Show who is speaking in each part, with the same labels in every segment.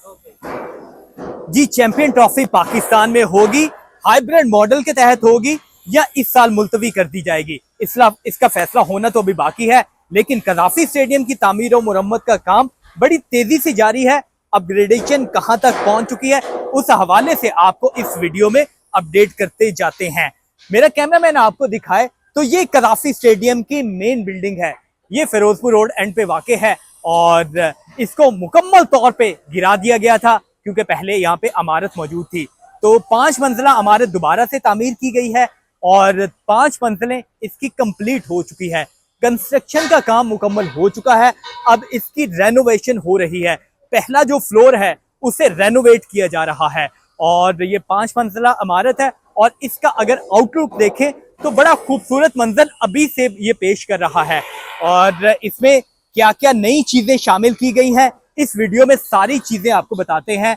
Speaker 1: जी, champion trophy Pakistan में होगी, hybrid model के तहत होगी या इस साल मुलतवी कर दी जाएगी, इसका फैसला होना तो अभी बाकी है। लेकिन कज़ाफी स्टेडियम की तामीर और मुरम्मत का काम बड़ी तेजी से जारी है। अपग्रेडेशन कहां तक पहुंच चुकी है, उस हवाले से आपको इस वीडियो में अपडेट करते जाते हैं। मेरा कैमरामैन आपको दिखाए तो ये कज़ाफी स्टेडियम की मेन बिल्डिंग है। ये फिरोजपुर रोड एंड पे वाक़ है और इसको मुकम्मल तौर पे गिरा दिया गया था क्योंकि पहले यहाँ पे इमारत मौजूद थी। तो 5 मंजिला इमारत दोबारा से तामीर की गई है और 5 मंजिलें इसकी कंप्लीट हो चुकी है। कंस्ट्रक्शन का काम मुकम्मल हो चुका है, अब इसकी रेनोवेशन हो रही है। पहला जो फ्लोर है उसे रेनोवेट किया जा रहा है और ये 5 मंजिला इमारत है और इसका अगर आउटलुक देखें तो बड़ा खूबसूरत मंजर अभी से ये पेश कर रहा है। और इसमें क्या क्या नई चीजें शामिल की गई हैं, इस वीडियो में सारी चीजें आपको बताते हैं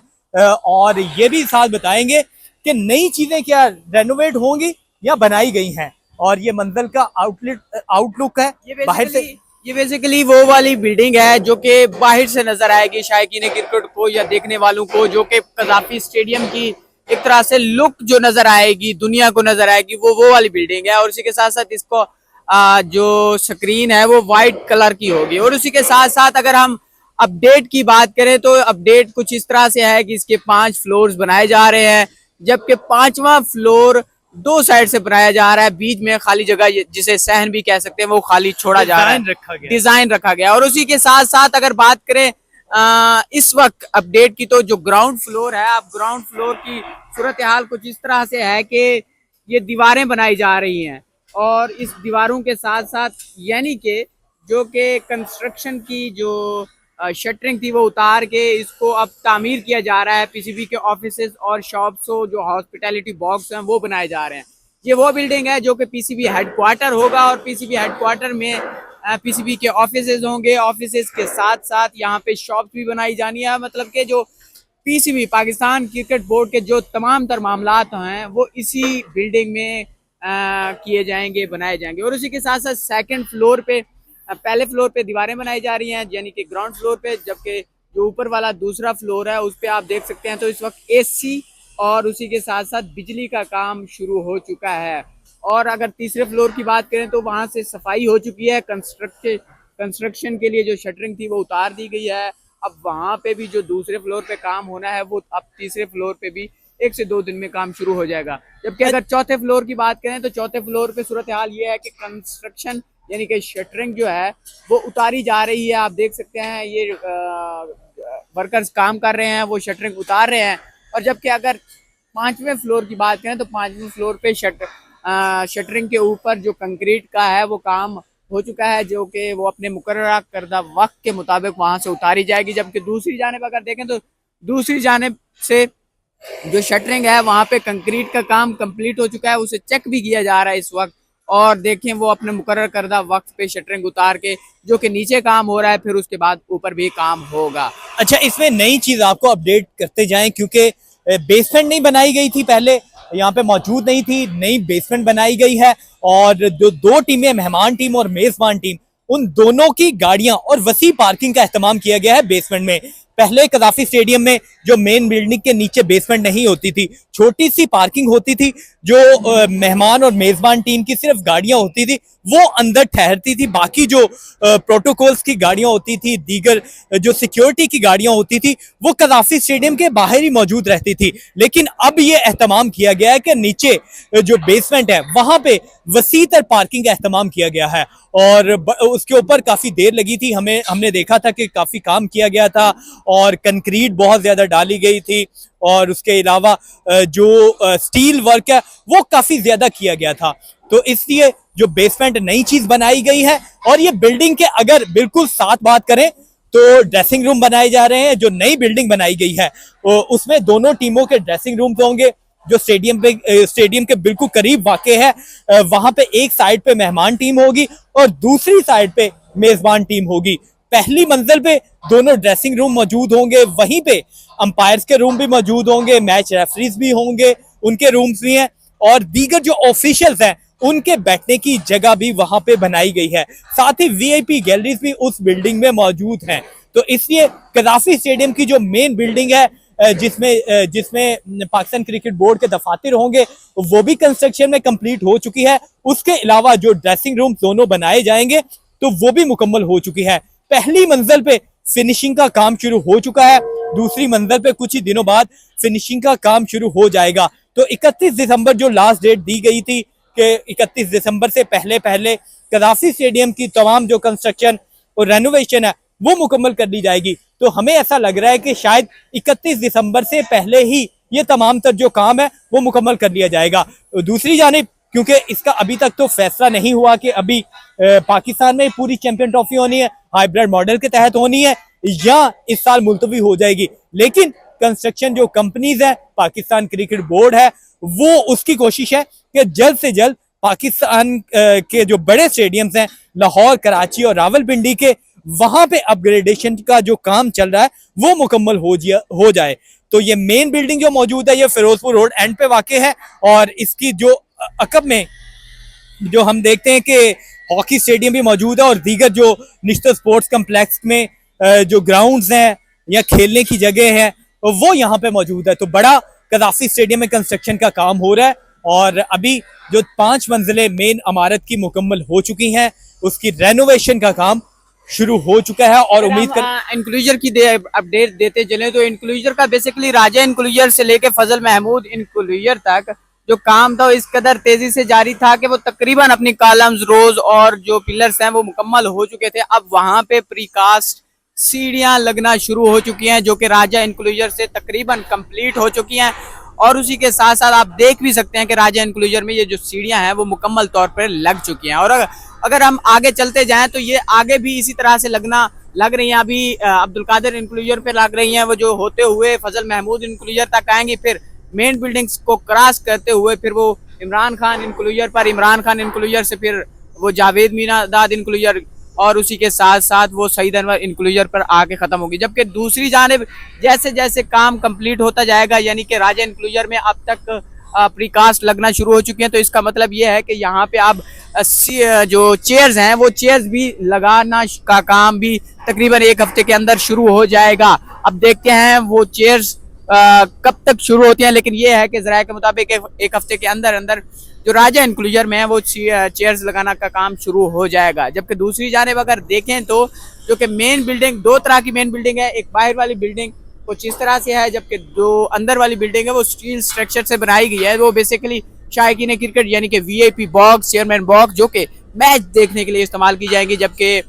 Speaker 1: और ये भी साथ बताएंगे कि नई चीजें क्या रेनोवेट होंगी या बनाई गई हैं। और ये मंजिल का आउटलुक है बाहर से।
Speaker 2: ये बेसिकली वो वाली बिल्डिंग है जो कि बाहर से नजर आएगी शायकीन क्रिकेट को या देखने वालों को, जो कि कज़ाफी स्टेडियम की एक तरह से लुक जो नजर आएगी, दुनिया को नजर आएगी, वो वाली बिल्डिंग है। और उसी के साथ साथ इसको जो स्क्रीन है वो वाइट कलर की होगी। और उसी के साथ साथ अगर हम अपडेट की बात करें तो अपडेट कुछ इस तरह से है कि इसके 5 फ्लोर्स बनाए जा रहे हैं, जबकि 5वां फ्लोर 2 साइड से बनाया जा रहा है। बीच में खाली जगह जिसे सहन भी कह सकते हैं वो खाली छोड़ा जा रहा है, डिजाइन रखा गया। और उसी के साथ साथ अगर बात करें इस वक्त अपडेट की, तो जो ग्राउंड फ्लोर है, अब ग्राउंड फ्लोर की सूरत हाल कुछ इस तरह से है कि ये दीवारें बनाई जा रही हैं और इस दीवारों के साथ साथ यानी कि जो कि कंस्ट्रक्शन की जो शटरिंग थी वो उतार के इसको अब तामीर किया जा रहा है। पीसीबी के ऑफिसेज और शॉप्स, जो हॉस्पिटैलिटी बॉक्स हैं वो बनाए जा रहे हैं। ये वो बिल्डिंग है जो कि पीसीबी हेडक्वार्टर होगा और पीसीबी हेडक्वार्टर में पीसीबी के ऑफिसेज होंगे। ऑफिसेज के साथ साथ यहाँ पे शॉप्स भी बनाई जानी है। मतलब कि जो पीसीबी पाकिस्तान क्रिकेट बोर्ड के जो तमाम तर मामलात हैं वो इसी बिल्डिंग में किए जाएंगे, बनाए जाएंगे। और उसी के साथ साथ सेकंड फ्लोर पे, पहले फ्लोर पे दीवारें बनाई जा रही हैं यानी कि ग्राउंड फ्लोर पे, जबकि जो ऊपर वाला दूसरा फ्लोर है उस पे आप देख सकते हैं तो इस वक्त एसी और उसी के साथ साथ बिजली का काम शुरू हो चुका है। और अगर तीसरे फ्लोर की बात करें तो वहां से सफाई हो चुकी है। कंस्ट्रक्शन के लिए जो शटरिंग थी वो उतार दी गई है। अब वहां पे भी जो दूसरे फ्लोर पे काम होना है वो अब तीसरे फ्लोर पे भी 1 से 2 दिन में काम शुरू हो जाएगा। जबकि अगर चौथे फ्लोर की बात करें तो चौथे फ्लोर पे सूरत हाल ये है कि कंस्ट्रक्शन यानी कि शटरिंग जो है वो उतारी जा रही है। आप देख सकते हैं ये वर्कर्स काम कर रहे हैं, वो शटरिंग उतार रहे हैं। और जबकि अगर 5वें फ्लोर की बात करें तो 5वें फ्लोर पे शटरिंग के ऊपर जो कंक्रीट का है वो काम हो चुका है, जो कि वो अपने मुकर्रर करदा वक्त के मुताबिक वहां से उतारी जाएगी। जबकि दूसरी जानिब अगर देखें तो दूसरी जानिब से जो शटरिंग है वहां पे कंक्रीट का काम कंप्लीट हो चुका है, उसे चेक भी किया जा रहा है इस वक्त। और देखें वो अपने मुकर्रर करदा वक्त पे शटरिंग उतार के जो कि नीचे काम हो रहा है, फिर उसके बाद ऊपर भी काम होगा।
Speaker 1: अच्छा, इसमें नई चीज आपको अपडेट करते जाएं क्योंकि बेसमेंट नहीं बनाई गई थी, पहले यहाँ पे मौजूद नहीं थी, नई बेसमेंट बनाई गई है। और जो 2 टीमें, मेहमान टीम और मेजबान टीम, उन दोनों की गाड़ियां और वसी पार्किंग का इस्तेमाल किया गया है बेसमेंट में। पहले कज़ाफी स्टेडियम में जो मेन बिल्डिंग के नीचे बेसमेंट नहीं होती थी, छोटी सी पार्किंग होती थी, जो मेहमान और मेजबान टीम की सिर्फ गाड़ियां होती थी वो अंदर ठहरती थी, बाकी जो प्रोटोकॉल्स की गाड़ियां होती थी, दीगर जो सिक्योरिटी की गाड़ियां होती थी वो कज़ाफी स्टेडियम के बाहर ही मौजूद रहती थी। लेकिन अब ये एहतमाम किया गया है कि नीचे जो बेसमेंट है वहां पे वसीतर पार्किंग का एहतमाम किया गया है और उसके ऊपर काफी देर लगी थी। हमने देखा था कि काफी काम किया गया था और कंक्रीट बहुत ज्यादा डाली गई थी और उसके अलावा जो स्टील वर्क है वो काफी ज्यादा किया गया था। तो इसलिए जो बेसमेंट नई चीज बनाई गई है। और ये बिल्डिंग के अगर बिल्कुल साथ बात करें तो ड्रेसिंग रूम बनाए जा रहे हैं। जो नई बिल्डिंग बनाई गई है उसमें दोनों टीमों के ड्रेसिंग रूम होंगे जो स्टेडियम के बिल्कुल करीब वाक़ है। वहां पे एक साइड पे मेहमान टीम होगी और दूसरी साइड पे मेजबान टीम होगी। पहली मंजिल पे दोनों ड्रेसिंग रूम मौजूद होंगे, वहीं पे अंपायर्स के रूम भी मौजूद होंगे, मैच रेफरीज भी होंगे, उनके रूम्स भी हैं और दीगर जो ऑफिशियल्स हैं उनके बैठने की जगह भी वहां पे बनाई गई है। साथ ही वीआईपी गैलरीज भी उस बिल्डिंग में मौजूद हैं। तो इसलिए कदाफी स्टेडियम की जो मेन बिल्डिंग है जिसमें पाकिस्तान क्रिकेट बोर्ड के दफातर होंगे, वो भी कंस्ट्रक्शन में कंप्लीट हो चुकी है। उसके अलावा जो ड्रेसिंग रूम दोनों बनाए जाएंगे तो वो भी मुकम्मल हो चुकी है। पहली मंजिल पे फिनिशिंग का काम शुरू हो चुका है, दूसरी मंजिल पे कुछ ही दिनों बाद फिनिशिंग का काम शुरू हो जाएगा। तो 31 दिसंबर जो लास्ट डेट दी गई थी कि 31 दिसंबर से पहले पहले कदाफी स्टेडियम की तमाम जो कंस्ट्रक्शन और रेनोवेशन है वो मुकम्मल कर दी जाएगी। तो हमें ऐसा लग रहा है कि शायद 31 दिसंबर से पहले ही ये तमाम तर जो काम है वो मुकम्मल कर लिया जाएगा। दूसरी जानिब क्योंकि इसका अभी तक तो फैसला नहीं हुआ कि अभी पाकिस्तान में पूरी चैंपियन ट्रॉफी होनी है, हाइब्रिड मॉडल के तहत होनी है या इस साल मुलतवी हो जाएगी, लेकिन कंस्ट्रक्शन जो कंपनीज है, पाकिस्तान क्रिकेट बोर्ड है, वो उसकी कोशिश है कि जल्द से जल्द पाकिस्तान के जो बड़े स्टेडियम्स हैं लाहौर, कराची और रावलपिंडी के, वहां पे अपग्रेडेशन का जो काम चल रहा है वो मुकम्मल हो जाए। तो ये मेन बिल्डिंग जो मौजूद है ये फिरोजपुर रोड एंड पे वाक़ है और इसकी जो अकब में जो हम देखते हैं कि हॉकी स्टेडियम भी मौजूद है और दीगर जो निश्चित स्पोर्ट्स कम्प्लेक्स में जो ग्राउंड्स हैं या खेलने की जगह है वो यहाँ पे मौजूद है। तो बड़ा कदाफी स्टेडियम में कंस्ट्रक्शन का काम हो रहा है और अभी जो 5 मंजिलें मेन इमारत की मुकम्मल हो चुकी हैं उसकी रेनोवेशन का काम शुरू हो चुका है और उम्मीद कर
Speaker 2: इंक्लूजर की अपडेट देते चले तो इंक्लूजर का बेसिकली राजा इंक्लूजर से लेके फजल महमूद इंक्लूजर तक जो काम था इस कदर तेजी से जारी था कि वो तकरीबन अपनी कॉलम्स, रोज और जो पिलर्स हैं वो मुकम्मल हो चुके थे। अब वहां पे प्रीकास्ट सीढ़ियां लगना शुरू हो चुकी हैं जो कि राजा इंक्लूजर से तकरीबन कंप्लीट हो चुकी हैं और उसी के साथ साथ आप देख भी सकते हैं कि राजा इंक्लूजर में ये जो सीढ़ियां हैं वो मुकम्मल तौर पर लग चुकी हैं। और अगर हम आगे चलते जाएं तो ये आगे भी इसी तरह से लग रही हैं। अभी अब्दुल कादिर इंक्लूजर पे लग रही हैं, वो जो होते हुए फजल महमूद इंक्लूजर तक आएंगी, फिर मेन बिल्डिंग्स को क्रॉस करते हुए फिर वो इमरान खान इंक्लूजर पर, इमरान खान इंक्लूजर से फिर वो जावेद मीनादाद इंक्लूजर और उसी के साथ साथ वो सईद अनवर इंक्लूजर पर आके खत्म होगी। जबकि दूसरी जानिब जैसे जैसे काम कंप्लीट होता जाएगा, यानी कि राजा इंक्लूजर में अब तक प्रीकास्ट लगना शुरू हो चुकी हैं, तो इसका मतलब ये है कि यहाँ पे अब जो चेयर्स हैं वो चेयर्स भी लगाना का काम भी तकरीबन 1 हफ्ते के अंदर शुरू हो जाएगा। अब देखते हैं वो चेयर्स कब तक शुरू होती हैं, लेकिन ये है कि ज़राए के मुताबिक 1 हफ्ते के अंदर अंदर जो राजा इंक्लूजर में है वो चेयर्स लगाना का काम शुरू हो जाएगा। जबकि दूसरी जानिब अगर देखें तो जो कि मेन बिल्डिंग, 2 तरह की मेन बिल्डिंग है, एक बाहर वाली बिल्डिंग कुछ इस तरह से है, जबकि जो अंदर वाली बिल्डिंग है वो स्टील स्ट्रक्चर से बनाई गई है। वो बेसिकली शायकीन क्रिकेट यानी कि वीआईपी बॉक्स, चेयरमैन बॉक्स जो कि मैच देखने के लिए इस्तेमाल की जाएंगी। जबकि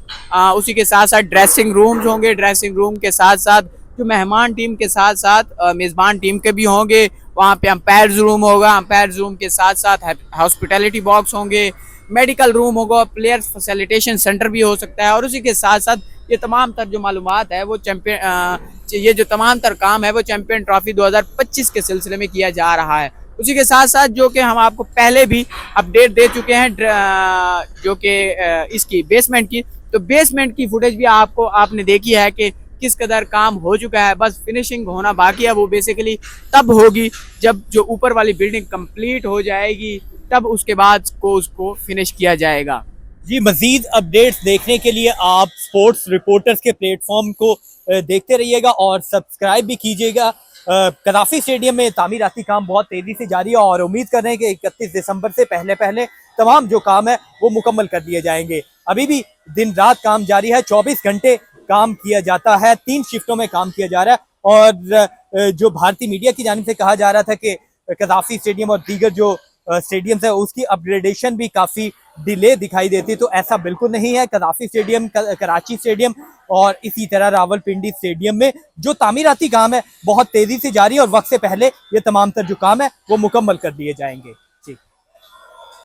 Speaker 2: उसी के साथ साथ ड्रेसिंग रूम्स होंगे, ड्रेसिंग रूम के साथ साथ जो मेहमान टीम के साथ साथ मेज़बान टीम के भी होंगे। वहाँ पे अंपायर्स रूम होगा, अंपायर्स रूम के साथ साथ हॉस्पिटैलिटी बॉक्स होंगे, मेडिकल रूम होगा, प्लेयर्स फैसिलिटेशन सेंटर भी हो सकता है। और उसी के साथ साथ ये तमाम तर जो मालूमात है वो ये जो तमाम तर काम है वो चैंपियन ट्रॉफी 2025 के सिलसिले में किया जा रहा है। उसी के साथ साथ जो कि हम आपको पहले भी अपडेट दे चुके हैं जो कि इसकी बेसमेंट की, तो बेसमेंट की फुटेज भी आपने देखी है कि किस कदर काम हो चुका है, बस फिनिशिंग होना बाकी है। वो बेसिकली तब होगी जब जो ऊपर वाली बिल्डिंग कंप्लीट हो जाएगी, तब उसके बाद उसको फिनिश किया जाएगा।
Speaker 1: जी, मजीद अपडेट्स देखने के लिए आप स्पोर्ट्स रिपोर्टर्स के प्लेटफॉर्म को देखते रहिएगा और सब्सक्राइब भी कीजिएगा। कदाफी स्टेडियम में तामीराती काम बहुत तेजी से जारी है और उम्मीद कर रहे हैं कि 31 दिसंबर से पहले पहले तमाम जो काम है वो मुकम्मल कर दिए जाएंगे। अभी भी दिन रात काम जारी है, 24 घंटे काम किया जाता है, 3 शिफ्टों में काम किया जा रहा है। और जो भारतीय मीडिया की जानिब से कहा जा रहा था कि कदाफी स्टेडियम और दीगर जो स्टेडियम्स है उसकी अपग्रेडेशन भी काफ़ी डिले दिखाई देती है, तो ऐसा बिल्कुल नहीं है। कदाफी स्टेडियम, कराची स्टेडियम और इसी तरह रावलपिंडी स्टेडियम में जो तामीराती काम है बहुत तेज़ी से जारी है और वक्त से पहले ये तमाम तर जो काम है वो मुकम्मल कर दिए जाएंगे।